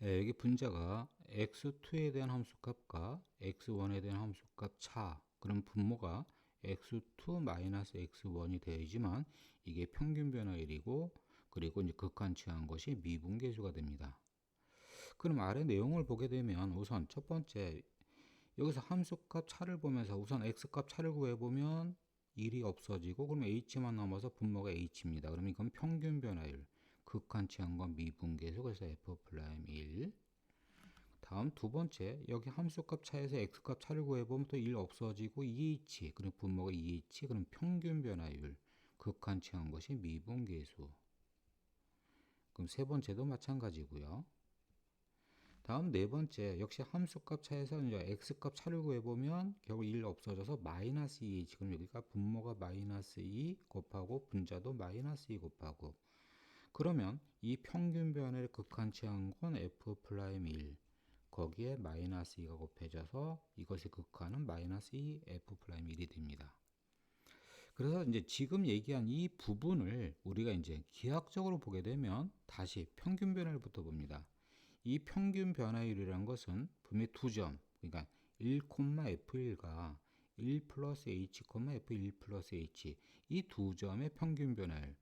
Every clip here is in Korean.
여기 분자가 x2에 대한 함수값과 x1에 대한 함수값 차, 그럼 분모가 x2-x1이 되어야지만 이게 평균 변화율이고, 그리고 이제 극한치한 것이 미분계수가 됩니다. 그럼 아래 내용을 보게 되면 우선 첫 번째, 여기서 함수값 차를 보면서 우선 x값 차를 구해보면 1이 없어지고, 그럼 h만 남아서 분모가 h입니다. 그럼 이건 평균 변화율, 극한치한 건 미분계수, 그래서 f'1. 다음 두 번째, 여기 함수값 차에서 x값 차를 구해보면 또 1 없어지고 2h, 그럼 분모가 2h, 그럼 평균 변화율, 극한치한 것이 미분계수. 그럼 세 번째도 마찬가지고요. 다음 네 번째, 역시 함수값 차에서 이제 x값 차를 구해보면 결국 1 없어져서 마이너스 2h, 그럼 여기가 분모가 마이너스 2 곱하고 분자도 마이너스 2 곱하고, 그러면 이 평균 변화를 극한치한 건 f'1, 거기에 마이너스 2가 곱해져서 이것의 극한은 마이너스 2 f'1이 됩니다. 그래서 이제 지금 얘기한 이 부분을 우리가 이제 기하학적으로 보게 되면 다시 평균 변화율부터 봅니다. 이 평균 변화율이라는 것은 분명히 두 점, 그러니까 1,f1과 1 플러스 h, f1 플러스 h, 이 두 점의 평균 변화율.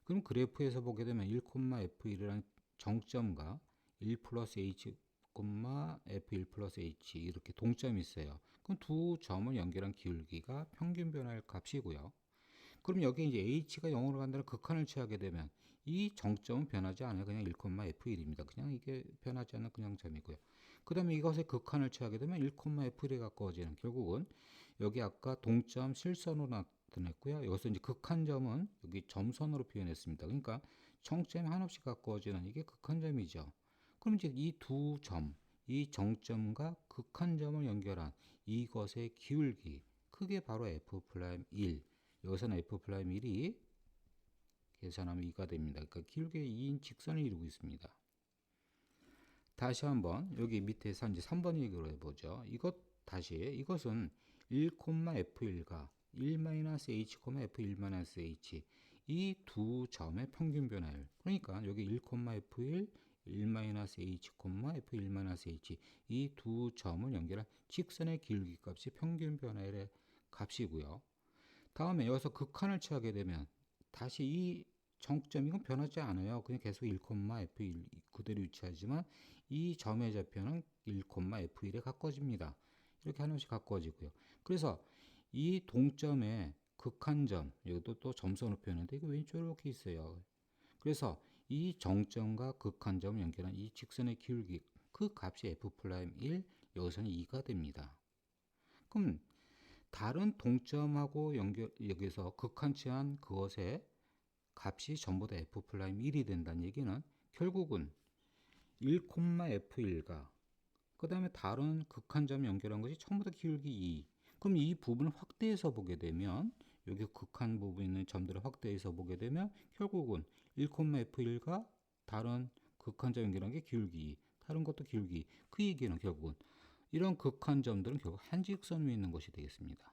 그럼 그래프에서 보게 되면 1,f1이라는 정점과 1 플러스 h, f1 플러스 h 이렇게 동점이 있어요. 그럼 두 점을 연결한 기울기가 평균 변화율 값이고요. 그럼 여기 이제 h가 0으로 간다는 극한을 취하게 되면 이 정점은 변하지 않아요. 그냥 1,f1입니다. 그냥 이게 변하지 않는 그냥 점이고요. 그 다음에 이것의 극한을 취하게 되면 1,f1에 가까워지는, 결국은 여기 아까 동점 실선으로 나타냈고요. 여기서 이제 극한점은 여기 점선으로 표현했습니다. 그러니까 정점이 한없이 가까워지는 이게 극한점이죠. 그럼 이제 이 두 점, 이 정점과 극한점을 연결한 이것의 기울기, 크게 바로 f'1. 여기서는 f'1이 계산하면 2가 됩니다. 그러니까 기울기의 2인 직선을 이루고 있습니다. 다시 한번 여기 밑에서 이제 3번 얘기로 해보죠. 이것은 1,f1과 1-h, f1-h 이 두 점의 평균 변화율. 그러니까 여기 1,f1, 1-h, f1-h 이 두 점을 연결한 직선의 기울기 값이 평균 변화율의 값이고요. 다음에 여기서 극한을 취하게 되면 다시 이 정점, 이건 변하지 않아요. 그냥 계속 1,f1 그대로 위치하지만 이 점의 좌표는 1,f1에 가까워집니다. 이렇게 하나씩 가까워지고요. 그래서 이 동점의 극한점, 여기도 또 점선으로 표현했는데 이거 왼쪽으로 이렇게 있어요. 그래서 이 정점과 극한점을 연결한 이 직선의 기울기, 그 값이 f'1, 여기서는 2가 됩니다. 그럼 다른 동점하고 여기서 극한치한 그것의 값이 전부 다 f'1이 된다는 얘기는 결국은 1,f1과 그 다음에 다른 극한점 연결한 것이 전부 다 기울기 2. 그럼 이 부분을 확대해서 보게 되면, 여기 극한 부분에 있는 점들을 확대해서 보게 되면 결국은 1,f1과 다른 극한점 연결한 게 기울기 2, 다른 것도 기울기 2. 그 얘기는 결국은 이런 극한점들은 결국 한직선 위에 있는 것이 되겠습니다.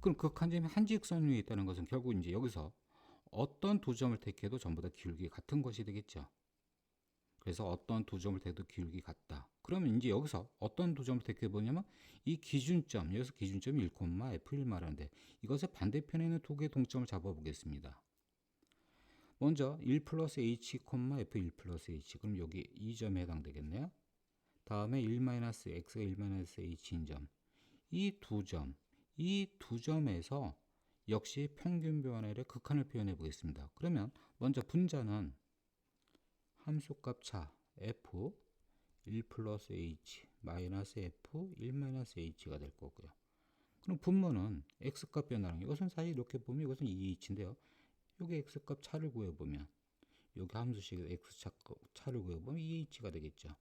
그럼 극한점이 한직선 위에 있다는 것은 결국 이제 여기서 어떤 두 점을 택해도 전부 다 기울기 같은 것이 되겠죠. 그래서 어떤 두 점을 택해도 기울기 같다. 그러면 이제 여기서 어떤 두 점을 택해 보냐면 이 기준점, 여기서 기준점이 1,f1 말하는데 이것의 반대편에 있는 두 개의 동점을 잡아 보겠습니다. 먼저 1 플러스 h, f1 플러스 h. 그럼 여기 이 점에 해당되겠네요. 다음에 1-x가 1-h인 점. 이 두 점, 이 두 점에서 역시 평균 변화율의 극한을 표현해 보겠습니다. 그러면 먼저 분자는 함수값 차 f 1 플러스 h 마이너스 f 1-h가 될 거고요. 그럼 분모는 x값 변화량, 이것은 사실 이렇게 보면 이것은 2h인데요. 여기 x값 차를 구해보면 여기 함수식에서 x차를 구해보면 2h가 되겠죠.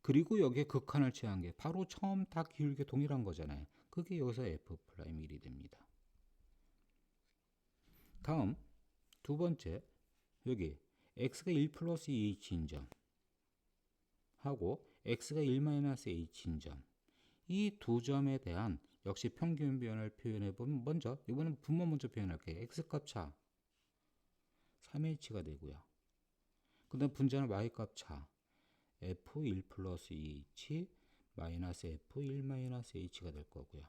그리고 여기에 극한을 취한 게 바로 처음 다 기울기 동일한 거잖아요. 그게 여기서 f'1이 됩니다. 다음 두 번째, 여기 x가 1 플러스 2h인 점 하고 x가 1-h인 점, 이 두 점에 대한 역시 평균 변화를 표현해 보면, 먼저 이번엔 분모 먼저 표현할게요. x값 차 3h가 되고요. 그 다음 분자는 y값 차 F1 플러스 2H 마이너스 F1 마이너스 H가 될 거고요.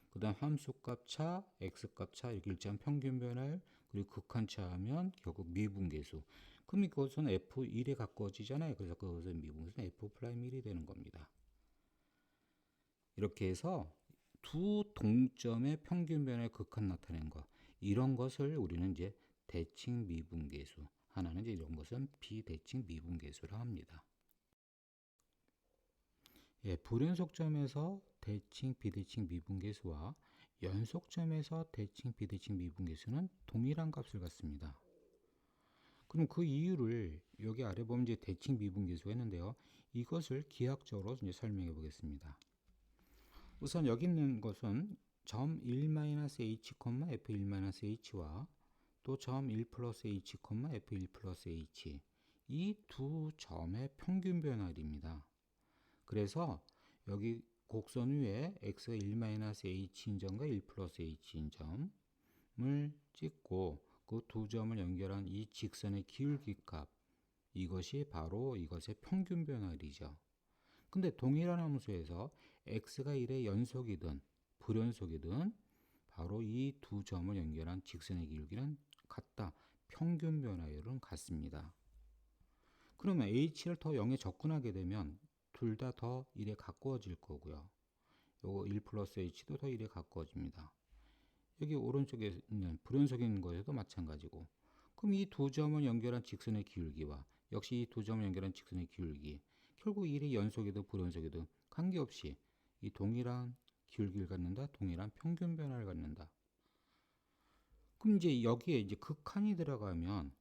그 다음 함수값 차, x값 차 이렇게 일정 평균 변화율 그리고 극한차 하면 결국 미분계수. 그럼 이것은 F1에 가까워지잖아요. 그래서 그것은 미분계수는 F'1이 되는 겁니다. 이렇게 해서 두 동점의 평균 변화의 극한 나타낸 거. 이런 것을 우리는 이제 대칭 미분계수. 하나는 이제 이런 것은 비대칭 미분계수라 합니다. 예, 불연속점에서 대칭 비대칭 미분계수와 연속점에서 대칭 비대칭 미분계수는 동일한 값을 갖습니다. 그럼 그 이유를 여기 아래 보면 이제 대칭 미분계수가 있는데요. 이것을 기하학적으로 이제 설명해 보겠습니다. 우선 여기 있는 것은 점 1-h, f1-h와 또 점 1 플러스 h, f1 플러스 h 이 두 점의 평균 변화율입니다. 그래서 여기 곡선 위에 x가 1-h인 점과 1 플러스 h인 점을 찍고 그 두 점을 연결한 이 직선의 기울기 값, 이것이 바로 이것의 평균 변화율이죠. 근데 동일한 함수에서 x가 1의 연속이든 불연속이든 바로 이 두 점을 연결한 직선의 기울기는 같다. 평균 변화율은 같습니다. 그러면 h를 더 0에 접근하게 되면 둘 다 더 1에 가까워질 거고요. 요거 1 플러스 h도 더 1에 가까워집니다. 여기 오른쪽에 있는 불연속인 것에도 마찬가지고. 그럼 이 두 점을 연결한 직선의 기울기와 역시 이 두 점을 연결한 직선의 기울기, 결국 1이 연속이든 불연속이든 관계없이 이 동일한 기울기를 갖는다, 동일한 평균 변화를 갖는다. 그럼 이제 여기에 이제 극한이 들어가면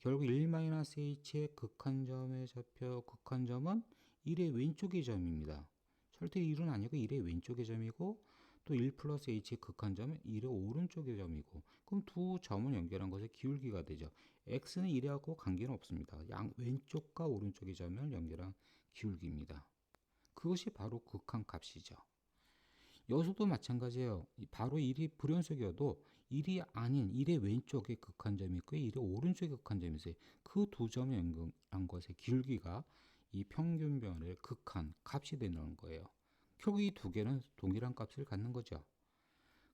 결국 1-h의 극한점의 좌표 극한점은 1의 왼쪽의 점입니다. 절대 1은 아니고 1의 왼쪽의 점이고 또 1 플러스 h의 극한점은 1의 오른쪽의 점이고, 그럼 두 점을 연결한 것의 기울기가 되죠. x는 1하고 관계는 없습니다. 양 왼쪽과 오른쪽의 점을 연결한 기울기입니다. 그것이 바로 극한 값이죠. 여기서도 마찬가지예요. 바로 1이 불연속이어도 1이 아닌 1의 왼쪽에 극한점이 있고 1의 오른쪽에 극한점이 있어요. 그 두 점을 연결한 것의 기울기가 이 평균 변화의 극한 값이 되는 거예요. 결국 이 두 개는 동일한 값을 갖는 거죠.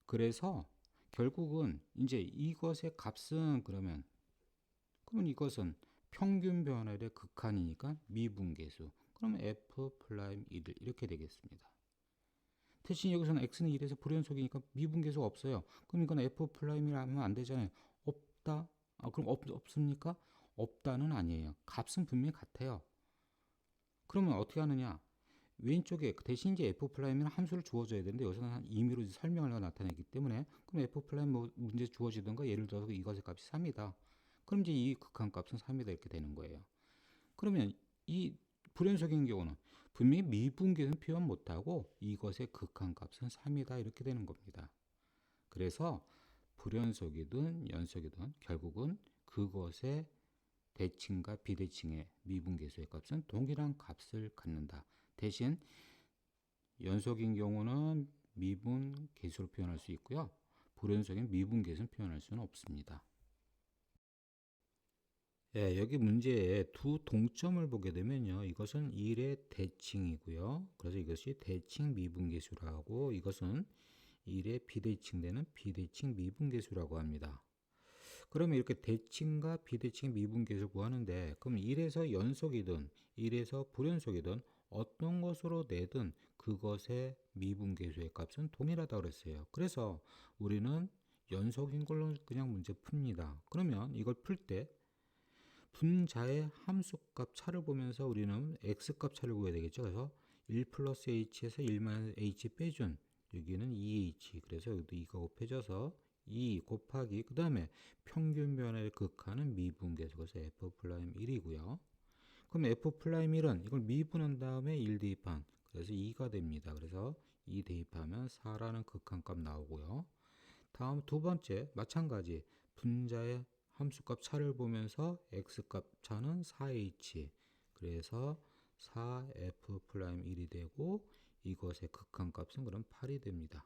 그래서 결국은 이제 이것의 값은 그러면 이것은 평균 변화의 극한이니까 미분계수. 그러면 f'1 이렇게 되겠습니다. 대신 여기서는 x는 1에서 불연속이니까 미분계수가 없어요. 그럼 이건 f'1이라 하면 안 되잖아요. 없다? 그럼 없습니까? 없다는 아니에요. 값은 분명히 같아요. 그러면 어떻게 하느냐? 왼쪽에 대신 이제 f''은 함수를 주어줘야 되는데 여기서는 임의로 설명을 하고 나타내기 때문에 그럼 f' 뭐 문제 주어지던가 예를 들어서 이것의 값이 3이다. 그럼 이제 이 극한값은 3이다 이렇게 되는 거예요. 그러면 이 불연속인 경우는 분명히 미분계는 표현 못하고 이것의 극한값은 3이다 이렇게 되는 겁니다. 그래서 불연속이든 연속이든 결국은 그것의 대칭과 비대칭의 미분계수의 값은 동일한 값을 갖는다. 대신 연속인 경우는 미분계수로 표현할 수 있고요. 불연속인 미분계수는 표현할 수는 없습니다. 예, 여기 문제에 두 동점을 보게 되면요. 이것은 1의 대칭이고요. 그래서 이것이 대칭 미분계수라고, 이것은 1의 비대칭되는 비대칭 미분계수라고 합니다. 그러면 이렇게 대칭과 비대칭 미분계수 구하는데, 그럼 1에서 연속이든 1에서 불연속이든 어떤 것으로 내든 그것의 미분계수의 값은 동일하다고 그랬어요. 그래서 우리는 연속인 걸로 그냥 문제 풉니다. 그러면 이걸 풀 때 분자의 함수값 차를 보면서 우리는 x값 차를 구해야 되겠죠. 그래서 1 플러스 h에서 1 h 빼준 여기는 2h, 그래서 여기도 2가 곱해져서 2 곱하기 그 다음에 평균 변화의 극한은 미분계수, 그래서 f'1이고요. 그럼 f'1은 이걸 미분한 다음에 1 대입한, 그래서 2가 됩니다. 그래서 2 대입하면 4라는 극한값 나오고요. 다음 두 번째 마찬가지 분자의 함수값 차를 보면서 x값 차는 4h, 그래서 4f'1이 되고 이것의 극한값은 그럼 8이 됩니다.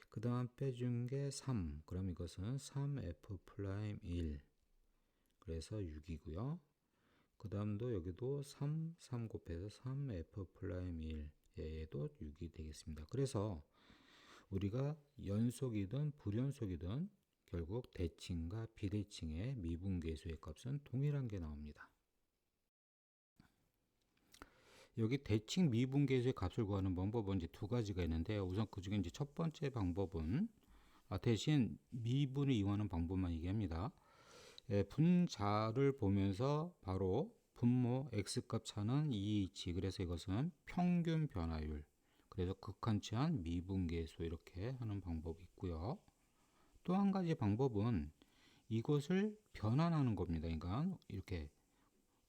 그 다음 빼준 게 3, 그럼 이것은 3f'1, 그래서 6이고요. 그 다음도 여기도 3 곱해서 3f 프라임 1 얘도 6이 되겠습니다. 그래서 우리가 연속이든 불연속이든 결국 대칭과 비대칭의 미분계수의 값은 동일한 게 나옵니다. 여기 대칭 미분계수의 값을 구하는 방법은 이제 두 가지가 있는데, 우선 그 중에 이제 첫 번째 방법은 대신 미분을 이용하는 방법만 얘기합니다. 분자를 보면서 바로 분모 x값 차는 2h, 그래서 이것은 평균 변화율, 그래서 극한치한 미분계수 이렇게 하는 방법이 있고요. 또 한 가지 방법은 이것을 변환하는 겁니다. 그러니까 이렇게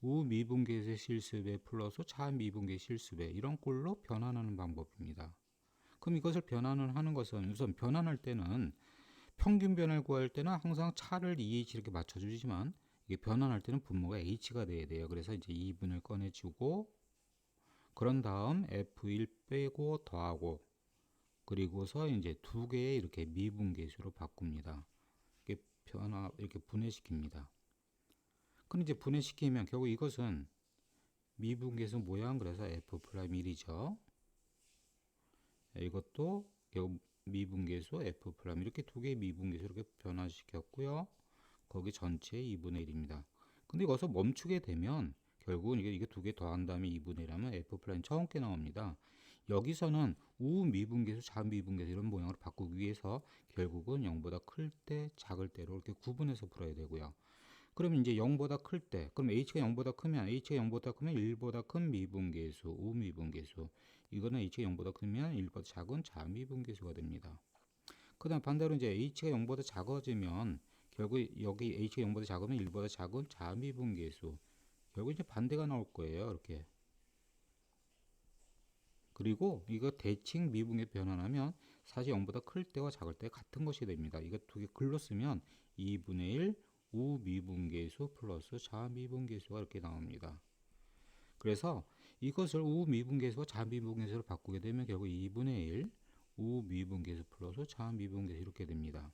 우미분계수의 실수배 플러스 차미분계 실수배 이런 꼴로 변환하는 방법입니다. 그럼 이것을 변환을 하는 것은 우선 변환할 때는 평균 변화를 구할 때는 항상 차를 2h 이렇게 맞춰주지만 이게 변환할 때는 분모가 h가 돼야 돼요. 그래서 이제 2분을 꺼내주고 그런 다음 f1 빼고 더하고 그리고서 이제 두 개의 이렇게 미분계수로 바꿉니다. 이렇게 분해시킵니다. 그럼 이제 분해시키면 결국 이것은 미분계수 모양, 그래서 f'1이죠. 이것도 결국 미분계수 f' 이렇게 두 개의 미분계수 이렇게 변화시켰고요. 거기 전체 2분의 1입니다. 근데 여기서 멈추게 되면 결국은 이게 두 개 더한 다음에 2분의 1하면 f' 처음 게 나옵니다. 여기서는 우미분계수, 자미분계수 이런 모양으로 바꾸기 위해서 결국은 0보다 클 때, 작을 때로 이렇게 구분해서 풀어야 되고요. 그러면 이제 0보다 클 때, 그럼 h가 0보다 크면, h가 0보다 크면 1보다 큰 미분계수, 우미분계수. 이거는 h가 0보다 크면 1보다 작은 자미분계수가 됩니다. 그 다음 반대로 이제 h가 0보다 작아지면 결국 여기 h가 0보다 작으면 1보다 작은 자미분계수. 결국 이제 반대가 나올 거예요. 이렇게. 그리고 이거 대칭 미분계 변환하면 사실 0보다 클 때와 작을 때 같은 것이 됩니다. 이거 두 개 글로 쓰면 2분의 1 우미분계수 플러스 자미분계수가 이렇게 나옵니다. 그래서 이것을 우미분계수와 자미분계수로 바꾸게 되면 결국 2분의 1 우미분계수 플러스 자미분계수 이렇게 됩니다.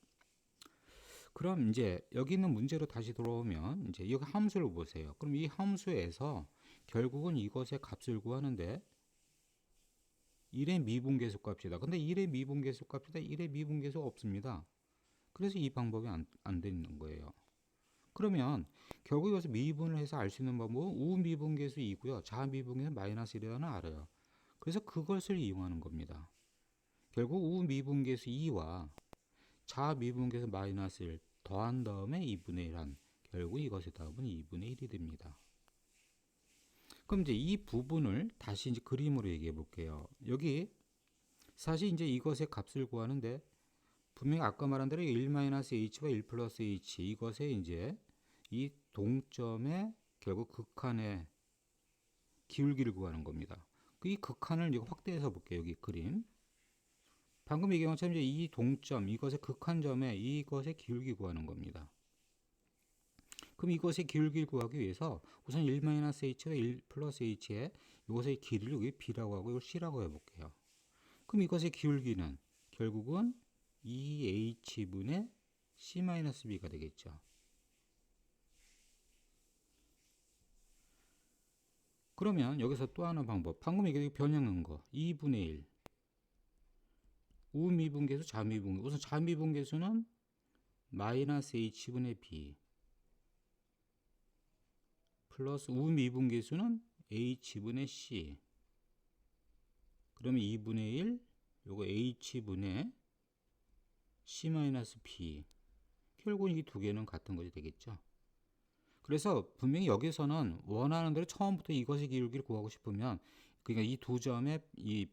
그럼 이제 여기 있는 문제로 다시 돌아오면 이제 여기 함수를 보세요. 그럼 이 함수에서 결국은 이것의 값을 구하는데 1의 미분계수 값이다. 근데 1의 미분계수 값이다. 1의 미분계수가 없습니다. 그래서 이 방법이 안 되는 거예요. 그러면 결국 여기서 미분을 해서 알 수 있는 방법은 우미분계수 2고요. 자미분계수 마이너스 1이라는 알아요. 그래서 그것을 이용하는 겁니다. 결국 우미분계수 2와 자미분계수 마이너스 1 더한 다음에 2분의 1 한 결국 이것의 답은 2분의 1이 됩니다. 그럼 이제 이 부분을 다시 이제 그림으로 얘기해 볼게요. 여기 사실 이제 이것의 값을 구하는데 분명히 아까 말한 대로 1-h와 1+h 이것의 이제 이 동점의 결국 극한의 기울기를 구하는 겁니다. 이 극한을 이제 확대해서 볼게요. 여기 그림. 방금 얘기한 것처럼 이제 이 동점, 이것의 극한점에 이것의 기울기 구하는 겁니다. 그럼 이것의 기울기를 구하기 위해서 우선 1-h와 1+h의 이것의 길이를 여기 b라고 하고 이걸 c라고 해볼게요. 그럼 이것의 기울기는 결국은 2h분의 c-b가 되겠죠. 그러면 여기서 또 하나 방법, 방금 얘기한 변형한 거 2분의 1 우미분계수, 자미분계수. 우선 자미분계수는 마이너스 h분의 b 플러스 우미분계수는 h분의 c. 그러면 2분의 1 요거 h분의 c-b. 결국은 이 두 개는 같은 것이 되겠죠. 그래서 분명히 여기서는 원하는 대로 처음부터 이것의 기울기를 구하고 싶으면 그러니까 이 두 점의 이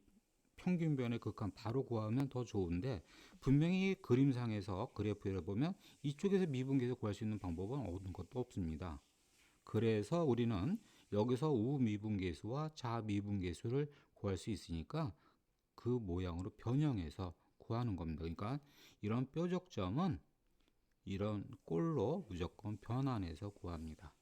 평균변의 극한 바로 구하면 더 좋은데 분명히 그림상에서 그래프를 보면 이쪽에서 미분계수 구할 수 있는 방법은 어느 것도 없습니다. 그래서 우리는 여기서 우미분계수와 자미분계수를 구할 수 있으니까 그 모양으로 변형해서 구하는 겁니다. 그러니까 이런 뾰족점은 이런 꼴로 무조건 변환해서 구합니다.